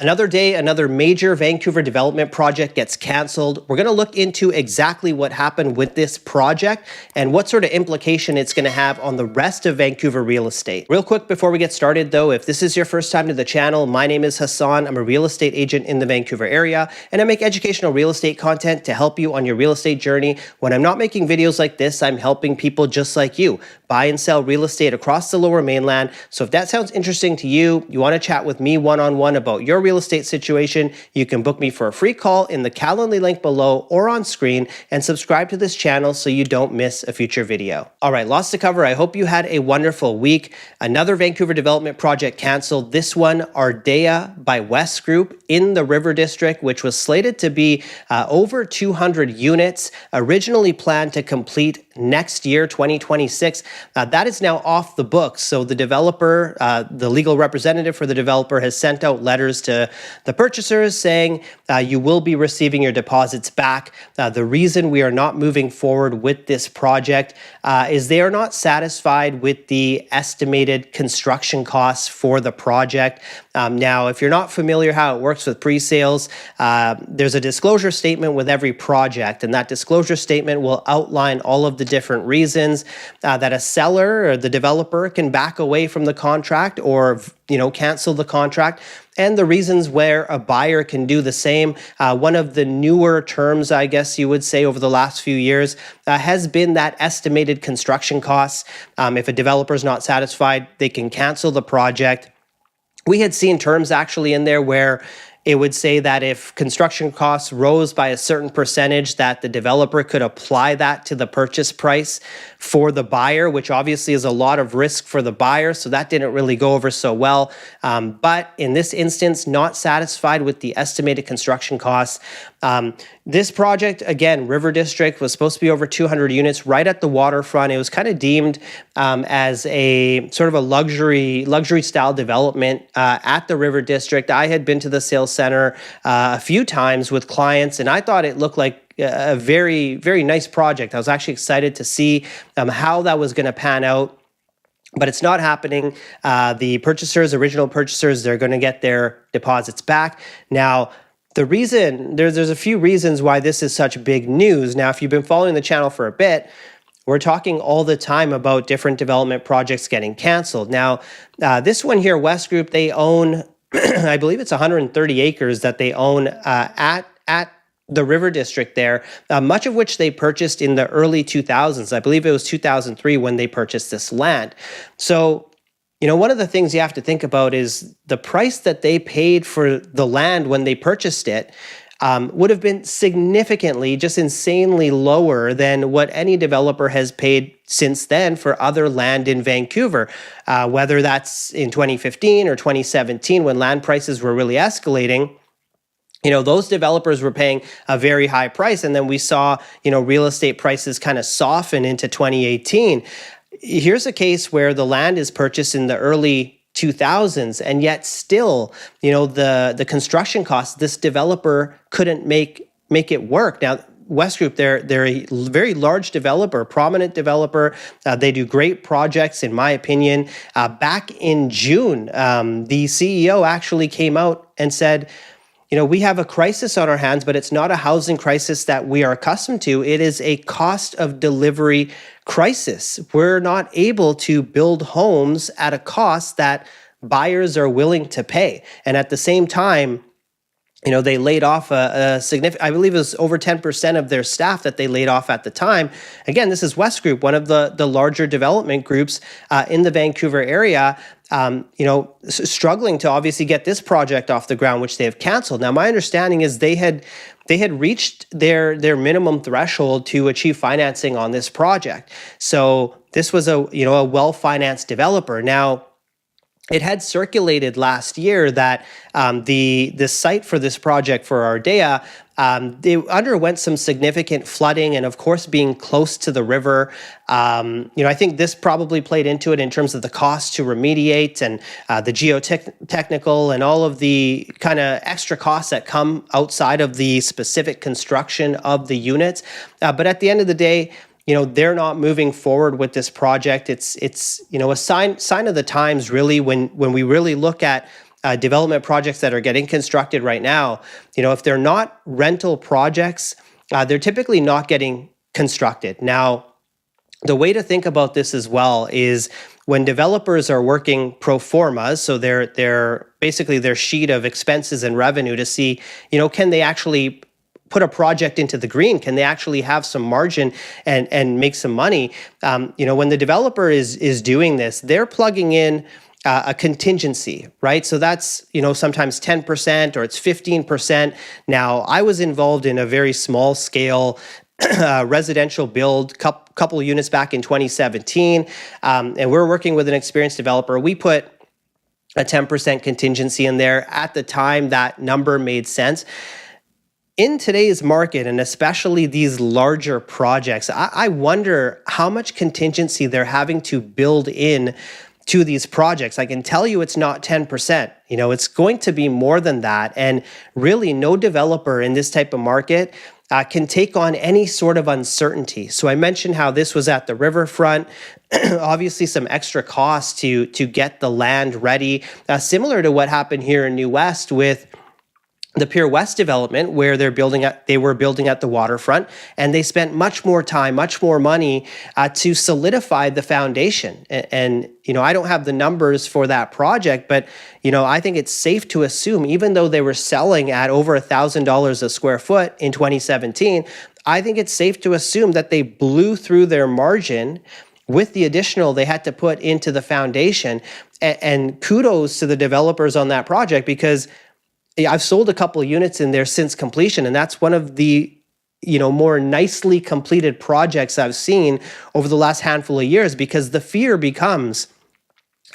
Another day, another major Vancouver development project gets canceled. We're going to look into exactly what happened with this project and what sort of implication it's going to have on the rest of Vancouver real estate. Real quick before we get started though, if this is your first time to the channel, my name is Hassan. I'm a real estate agent in the Vancouver area, and I make educational real estate content to help you on your real estate journey. When I'm not making videos like this, I'm helping people just like you buy and sell real estate across the Lower Mainland. So if that sounds interesting to you, you want to chat with me one-on-one about your real estate situation, you can book me for a free call in the Calendly link below or on screen, and subscribe to this channel so you don't miss a future video. All right, lots to cover. I hope you had a wonderful week. Another Vancouver development project canceled. This one, Ardea by West Group in the River District, which was slated to be over 200 units, originally planned to complete next year, 2026. That is now off the books. So the developer, the legal representative for the developer, has sent out letters to the purchasers saying you will be receiving your deposits back. The reason we are not moving forward with this project is they are not satisfied with the estimated construction costs for the project. Now, if you're not familiar how it works with pre-sales, there's a disclosure statement with every project, and that disclosure statement will outline all of the different reasons that a seller or the developer can back away from the contract or cancel the contract, and the reasons where a buyer can do the same. One of the newer terms, I guess you would say, over the last few years has been that estimated construction costs. If a developer is not satisfied, they can cancel the project. We had seen terms actually in there where it would say that if construction costs rose by a certain percentage, that the developer could apply that to the purchase price for the buyer, which obviously is a lot of risk for the buyer. So that didn't really go over so well. But in this instance, not satisfied with the estimated construction costs. This project, again, River District, was supposed to be over 200 units right at the waterfront. It was kind of deemed as a sort of a luxury style development at the River District. I had been to the sales center a few times with clients, and I thought it looked like a very, very nice project. I was actually excited to see how that was going to pan out. But it's not happening. The purchasers, original purchasers, they're going to get their deposits back. Now, the reason, there's a few reasons why this is such big news. Now, if you've been following the channel for a bit, we're talking all the time about different development projects getting canceled. Now, this one here, West Group, they own, I believe it's 130 acres that they own at the River District there, much of which they purchased in the early 2000s. I believe it was 2003 when they purchased this land. So, one of the things you have to think about is the price that they paid for the land when they purchased it would have been significantly, just insanely lower than what any developer has paid since then for other land in Vancouver, whether that's in 2015 or 2017 when land prices were really escalating. Those developers were paying a very high price, and then we saw, real estate prices kind of soften into 2018. Here's a case where the land is purchased in the early 2000s, and yet still, the construction costs, this developer couldn't make it work. Now, West Group, they're a very large developer, prominent developer. They do great projects, in my opinion. Back in June, the CEO actually came out and said, we have a crisis on our hands, but it's not a housing crisis that we are accustomed to. It is a cost of delivery crisis. We're not able to build homes at a cost that buyers are willing to pay. And at the same time, they laid off a significant, I believe it was over 10% of their staff that they laid off at the time. Again, this is West Group, one of the larger development groups in the Vancouver area, struggling to obviously get this project off the ground, which they have canceled. Now, my understanding is they had reached their minimum threshold to achieve financing on this project. So this was a well-financed developer. Now, it had circulated last year that the site for this project for Ardea, they underwent some significant flooding, and of course, being close to the river, I think this probably played into it in terms of the cost to remediate and the geotechnical and all of the kind of extra costs that come outside of the specific construction of the units. But at the end of the day, they're not moving forward with this project. It's a sign of the times, really, when we really look at development projects that are getting constructed right now, if they're not rental projects, they're typically not getting constructed. Now, the way to think about this as well is when developers are working pro formas, so they're basically their sheet of expenses and revenue to see, can they actually put a project into the green? Can they actually have some margin and make some money? When the developer is doing this, they're plugging in a contingency, right? So that's, sometimes 10% or it's 15%. Now, I was involved in a very small scale residential build, couple units back in 2017, and we're working with an experienced developer. We put a 10% contingency in there. At the time, that number made sense. In today's market, and especially these larger projects, I wonder how much contingency they're having to build in to these projects. I can tell you it's not 10%. It's going to be more than that. And really, no developer in this type of market can take on any sort of uncertainty. So I mentioned how this was at the riverfront. Obviously, some extra costs to get the land ready, similar to what happened here in New West with the Pier West development, where they were building at the waterfront, and they spent much more time, much more money to solidify the foundation. And I don't have the numbers for that project, but I think it's safe to assume, even though they were selling at over $1,000 a square foot in 2017, I think it's safe to assume that they blew through their margin with the additional they had to put into the foundation. And kudos to the developers on that project, because I've sold a couple of units in there since completion, and that's one of the more nicely completed projects I've seen over the last handful of years, because the fear becomes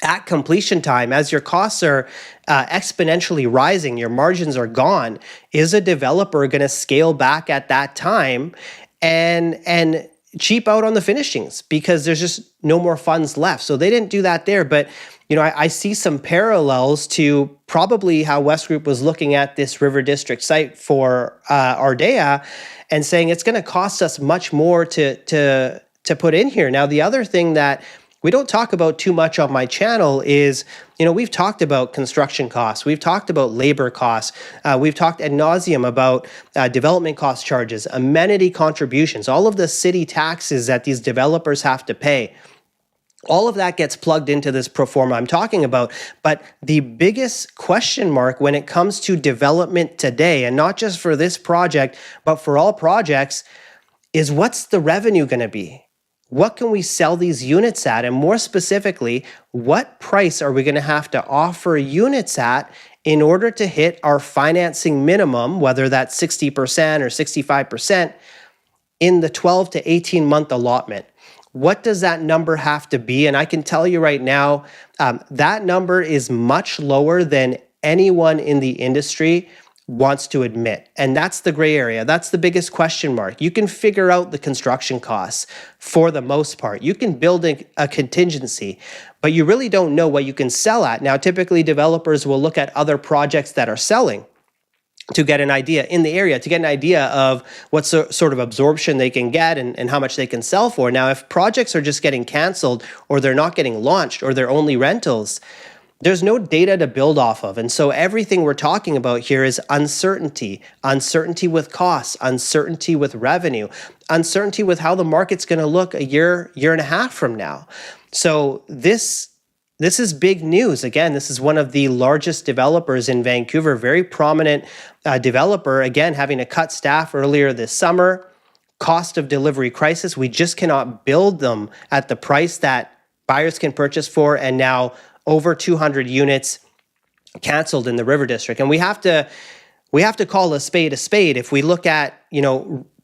at completion time, as your costs are exponentially rising, your margins are gone. Is a developer going to scale back at that time and cheap out on the finishings because there's just no more funds left? So they didn't do that there, but I see some parallels to probably how West Group was looking at this River District site for Ardea and saying it's going to cost us much more to put in here. Now, the other thing that we don't talk about too much on my channel is, we've talked about construction costs. We've talked about labor costs. We've talked ad nauseum about development cost charges, amenity contributions, all of the city taxes that these developers have to pay. All of that gets plugged into this pro forma I'm talking about. But the biggest question mark when it comes to development today, and not just for this project, but for all projects, is what's the revenue going to be? What can we sell these units at? And more specifically, what price are we going to have to offer units at in order to hit our financing minimum, whether that's 60% or 65%, in the 12 to 18-month allotment? What does that number have to be? And I can tell you right now, that number is much lower than anyone in the industry wants to admit. And that's the gray area. That's the biggest question mark. You can figure out the construction costs for the most part. You can build a contingency, but you really don't know what you can sell at. Now, typically developers will look at other projects that are selling to get an idea in the area, to get an idea of what sort of absorption they can get and how much they can sell for. Now, if projects are just getting canceled or they're not getting launched or they're only rentals, there's no data to build off of. And so everything we're talking about here is uncertainty, uncertainty with costs, uncertainty with revenue, uncertainty with how the market's going to look a year and a half from now. So this is big news. Again, this is one of the largest developers in Vancouver, very prominent developer, again, having to cut staff earlier this summer. Cost of delivery crisis. We just cannot build them at the price that buyers can purchase for, and now over 200 units canceled in the River District. And we have to call a spade a spade. If we look at,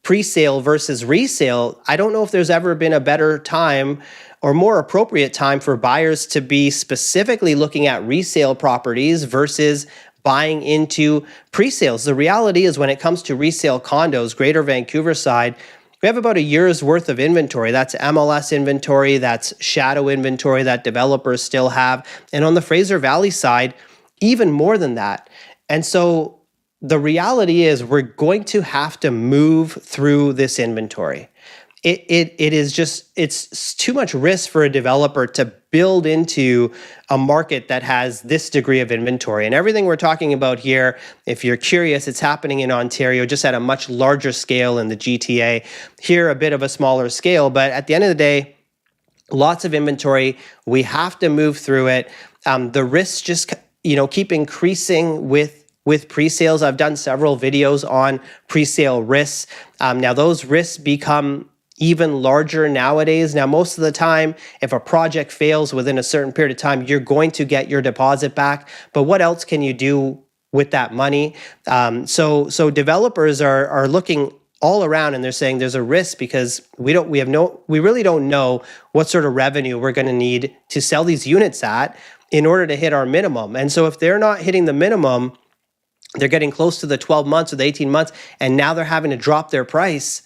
pre-sale versus resale, I don't know if there's ever been a better time or more appropriate time for buyers to be specifically looking at resale properties versus buying into pre-sales. The reality is when it comes to resale condos, Greater Vancouver side, we have about a year's worth of inventory. That's MLS inventory, that's shadow inventory that developers still have. And on the Fraser Valley side, even more than that. And so the reality is we're going to have to move through this inventory. it is just, it's too much risk for a developer to build into a market that has this degree of inventory. And everything we're talking about here, if you're curious, it's happening in Ontario, just at a much larger scale in the GTA. Here, a bit of a smaller scale, but at the end of the day, lots of inventory. We have to move through it. The risks just, keep increasing with pre-sales. I've done several videos on pre-sale risks. Now those risks become even larger nowadays. Now, most of the time, if a project fails within a certain period of time, you're going to get your deposit back. But what else can you do with that money? So developers are looking all around, and they're saying there's a risk because we really don't know what sort of revenue we're going to need to sell these units at in order to hit our minimum. And so if they're not hitting the minimum, they're getting close to the 12 months or the 18 months, and now they're having to drop their price.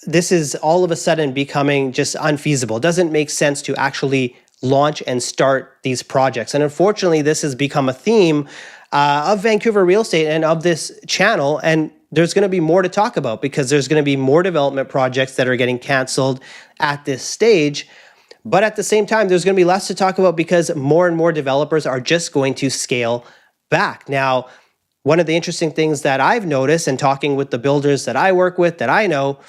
This is all of a sudden becoming just unfeasible. It doesn't make sense to actually launch and start these projects. And unfortunately, this has become a theme of Vancouver real estate and of this channel. And there's going to be more to talk about because there's going to be more development projects that are getting canceled at this stage. But at the same time, there's going to be less to talk about because more and more developers are just going to scale back. Now, one of the interesting things that I've noticed and talking with the builders that I work with, that I know,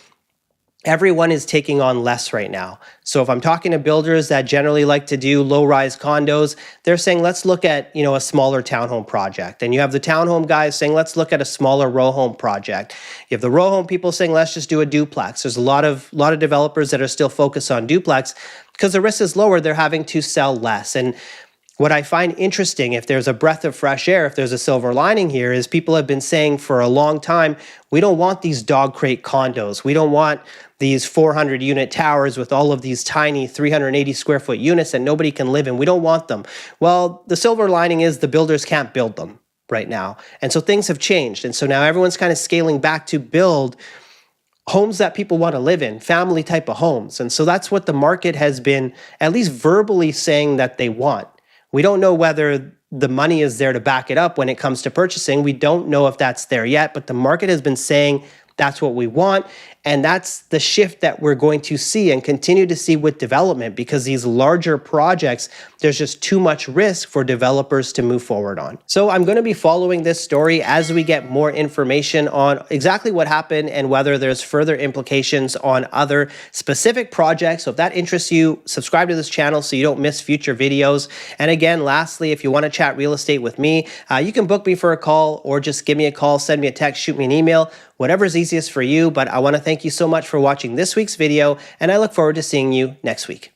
everyone is taking on less right now. So if I'm talking to builders that generally like to do low-rise condos, they're saying, let's look at, a smaller townhome project. And you have the townhome guys saying, let's look at a smaller row home project. You have the row home people saying, let's just do a duplex. There's a lot of developers that are still focused on duplex because the risk is lower. They're having to sell less. And what I find interesting, if there's a breath of fresh air, if there's a silver lining here, is people have been saying for a long time, we don't want these dog crate condos. We don't want these 400 unit towers with all of these tiny 380 square foot units that nobody can live in. We don't want them. Well, the silver lining is the builders can't build them right now. And so things have changed. And so now everyone's kind of scaling back to build homes that people want to live in, family type of homes. And so that's what the market has been at least verbally saying that they want. We don't know whether the money is there to back it up when it comes to purchasing. We don't know if that's there yet, but the market has been saying that's what we want. And that's the shift that we're going to see and continue to see with development, because these larger projects, there's just too much risk for developers to move forward on. So I'm going to be following this story as we get more information on exactly what happened and whether there's further implications on other specific projects. So if that interests you, subscribe to this channel so you don't miss future videos. And again, lastly, if you want to chat real estate with me, you can book me for a call or just give me a call, send me a text, shoot me an email, whatever's easiest for you. But I want to thank you so much for watching this week's video, and I look forward to seeing you next week.